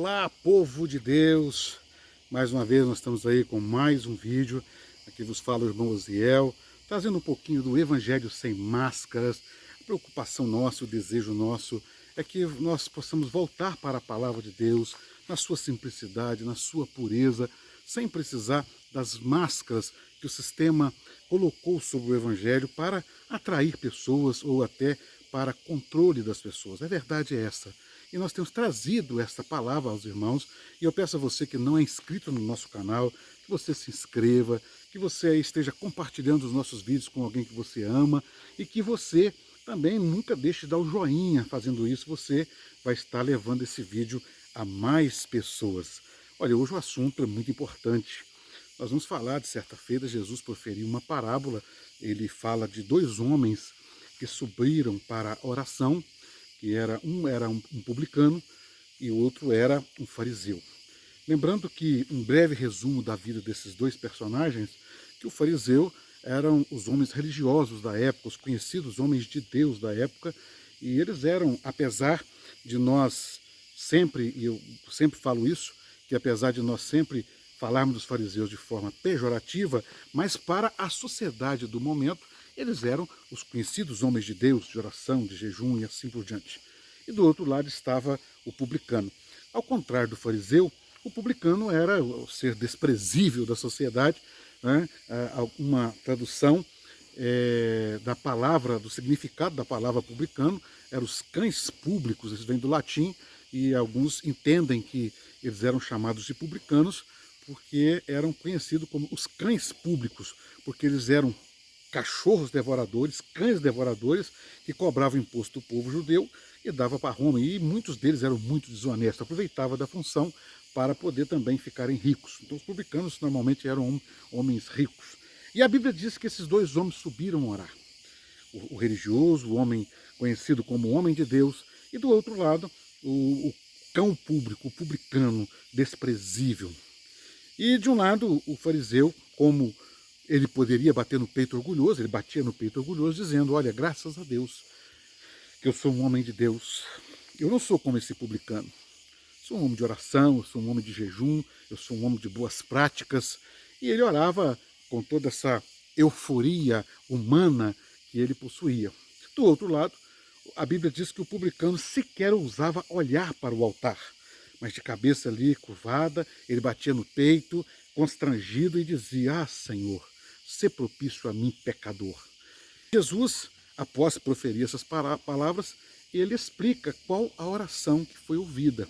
Olá, povo de Deus! Mais uma vez nós estamos aí com mais um vídeo. Aqui vos fala o irmão Osiel, trazendo um pouquinho do Evangelho sem máscaras. A preocupação nossa, o desejo nosso é que nós possamos voltar para a palavra de Deus, na sua simplicidade, na sua pureza, sem precisar das máscaras que o sistema colocou sobre o Evangelho para atrair pessoas ou até para controle das pessoas. A verdade é essa. E nós temos trazido esta palavra aos irmãos, e eu peço a você que não é inscrito no nosso canal, que você se inscreva, que você esteja compartilhando os nossos vídeos com alguém que você ama, e que você também nunca deixe de dar o joinha. Fazendo isso, você vai estar levando esse vídeo a mais pessoas. Olha, hoje o assunto é muito importante. Nós vamos falar de certa feita, Jesus proferiu uma parábola. Ele fala de dois homens que subiram para a oração, que um era um publicano e o outro era um fariseu. Lembrando que um breve resumo da vida desses dois personagens, que o fariseu eram os homens religiosos da época, os conhecidos homens de Deus da época, e eles eram, apesar de nós sempre, e eu sempre falo isso, que apesar de nós sempre falarmos dos fariseus de forma pejorativa, mas para a sociedade do momento, eles eram os conhecidos homens de Deus, de oração, de jejum e assim por diante. E do outro lado estava o publicano. Ao contrário do fariseu, o publicano era o ser desprezível da sociedade, né? Uma tradução da palavra, do significado da palavra publicano, eram os cães públicos. Isso vem do latim, e alguns entendem que eles eram chamados de publicanos porque eram conhecidos como os cães públicos, porque eles eram cachorros devoradores, cães devoradores, que cobravam imposto do povo judeu e dava para Roma. E muitos deles eram muito desonestos, aproveitavam da função para poder também ficarem ricos. Então os publicanos normalmente eram homens ricos. E a Bíblia diz que esses dois homens subiram a orar. O religioso, o homem conhecido como homem de Deus, e do outro lado o cão público, o publicano desprezível. E de um lado o fariseu, como ele poderia bater no peito orgulhoso, ele batia no peito orgulhoso, dizendo: olha, graças a Deus que eu sou um homem de Deus. Eu não sou como esse publicano. Sou um homem de oração, eu sou um homem de jejum, eu sou um homem de boas práticas. E ele orava com toda essa euforia humana que ele possuía. Do outro lado, a Bíblia diz que o publicano sequer ousava olhar para o altar, mas de cabeça ali curvada, ele batia no peito, constrangido, e dizia: ah, Senhor, sê propício a mim, pecador. Jesus, após proferir essas palavras, ele explica qual a oração que foi ouvida.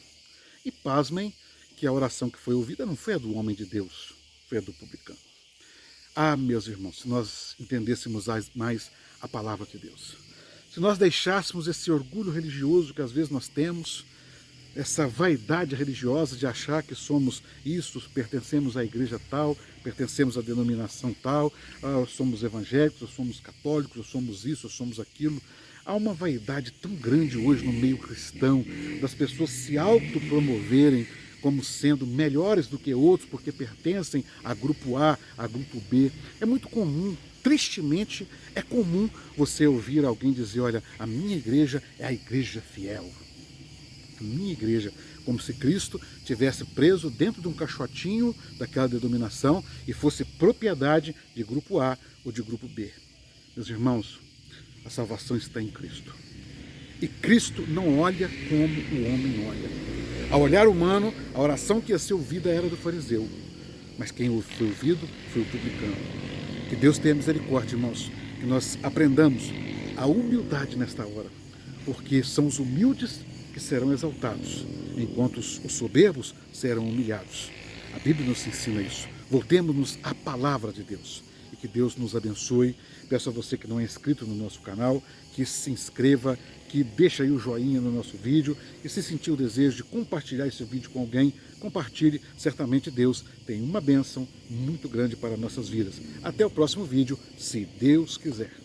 E pasmem que a oração que foi ouvida não foi a do homem de Deus, foi a do publicano. Ah, meus irmãos, se nós entendêssemos mais a palavra de Deus, se nós deixássemos esse orgulho religioso que às vezes nós temos, essa vaidade religiosa de achar que somos isso, pertencemos à igreja tal, pertencemos à denominação tal, somos evangélicos, ou somos católicos, ou somos isso, ou somos aquilo. Há uma vaidade tão grande hoje no meio cristão, das pessoas se autopromoverem como sendo melhores do que outros, porque pertencem a grupo A, a grupo B. É muito comum, tristemente, é comum você ouvir alguém dizer: olha, a minha igreja é a igreja fiel. Minha igreja, como se Cristo tivesse preso dentro de um caixotinho daquela denominação e fosse propriedade de grupo A ou de grupo B. Meus irmãos, a salvação está em Cristo. E Cristo não olha como o homem olha. Ao olhar humano, a oração que ia ser ouvida era do fariseu, mas quem foi ouvido foi o publicano. Que Deus tenha misericórdia, irmãos, que nós aprendamos a humildade nesta hora, porque são os humildes que serão exaltados, enquanto os soberbos serão humilhados. A Bíblia nos ensina isso. Voltemos-nos à palavra de Deus. E que Deus nos abençoe. Peço a você que não é inscrito no nosso canal, que se inscreva, que deixe aí o joinha no nosso vídeo, e se sentir o desejo de compartilhar esse vídeo com alguém, compartilhe. Certamente Deus tem uma bênção muito grande para nossas vidas. Até o próximo vídeo, se Deus quiser.